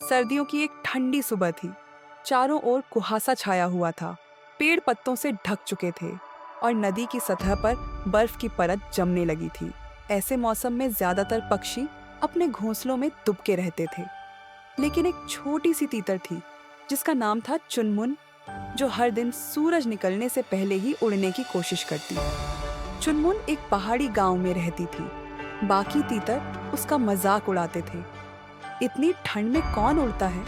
सर्दियों की एक ठंडी सुबह थी। चारों ओर कुहासा छाया हुआ था। पेड़ पत्तों से ढक चुके थे और नदी की सतह पर बर्फ की परत जमने लगी थी। ऐसे मौसम में ज्यादातर पक्षी अपने घोंसलों में दुबके रहते थे, लेकिन एक छोटी सी तीतर थी जिसका नाम था चुनमुन, जो हर दिन सूरज निकलने से पहले ही उड़ने की कोशिश करती। चुनमुन एक पहाड़ी गांव में रहती थी। बाकी तीतर उसका मजाक उड़ाते थे। इतनी ठंड में कौन उड़ता है?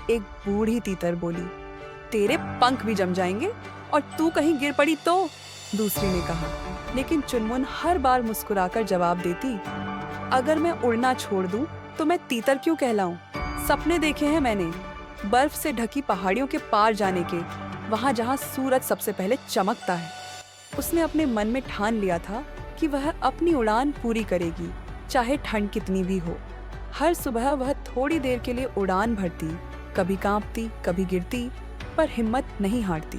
एक बूढ़ी तीतर बोली। तेरे पंख भी जम जाएंगे और तू कहीं गिर पड़ी तो, दूसरी ने कहा। लेकिन चुनमुन हर बार मुस्कुराकर जवाब देती, अगर मैं उड़ना छोड़ दूं तो मैं तीतर क्यों कहलाऊं? सपने देखे हैं मैंने, बर्फ से ढकी पहाड़ियों के पार जाने के, वहां जहां सूरज सबसे पहले चमकता है। उसने अपने मन में ठान लिया था कि वह अपनी उड़ान पूरी करेगी, चाहे ठंड कितनी भी हो। हर सुबह वह थोड़ी देर के लिए उड़ान भरती, कभी कांपती, कभी गिरती, पर हिम्मत नहीं हारती।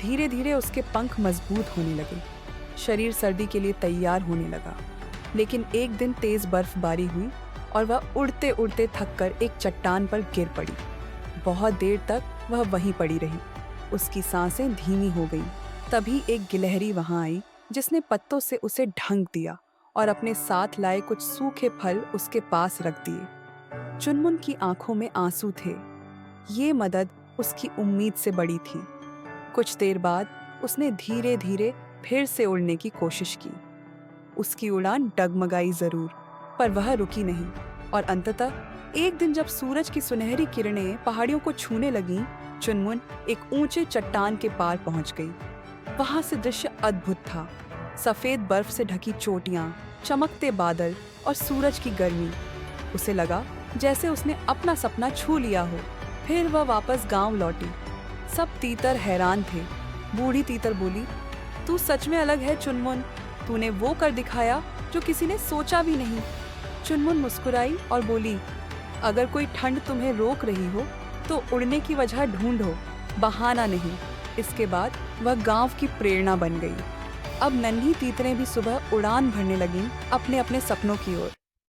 धीरे धीरे उसके पंख मजबूत होने लगे, शरीर सर्दी के लिए तैयार होने लगा। लेकिन एक दिन तेज बर्फबारी हुई और वह उड़ते उड़ते थककर एक चट्टान पर गिर पड़ी। बहुत देर तक वह वहीं पड़ी रही। उसकी सांसें धीमी हो गईं। तभी एक गिलहरी वहां आई, जिसने पत्तों से उसे ढंक दिया और अपने साथ लाए कुछ सूखे फल उसके पास रख दिए। चुनमुन की आंखों में आंसू थे। ये मदद उसकी उम्मीद से बड़ी थी। कुछ देर बाद उसने धीरे धीरे फिर से उड़ने की कोशिश की। उसकी उड़ान डगमगाई जरूर, पर वह रुकी नहीं। और अंततः एक दिन जब सूरज की सुनहरी किरणें पहाड़ियों को छूने लगीं, चुनमुन एक ऊंचे चट्टान के पार पहुंच गई। वहां से दृश्य अद्भुत था। सफेद बर्फ से ढकी चोटियां, चमकते बादल और सूरज की गर्मी। उसे लगा जैसे उसने अपना सपना छू लिया हो। फिर वह वापस गांव लौटी। सब तीतर हैरान थे। बूढ़ी तीतर बोली, तू सच में अलग है चुनमुन, तूने वो कर दिखाया जो किसी ने सोचा भी नहीं। चुनमुन मुस्कुराई और बोली, अगर कोई ठंड तुम्हें रोक रही हो तो उड़ने की वजह ढूंढो, बहाना नहीं। इसके बाद वह गांव की प्रेरणा बन गई। अब नन्ही तीतरें भी सुबह उड़ान भरने लगीं अपने अपने सपनों की ओर।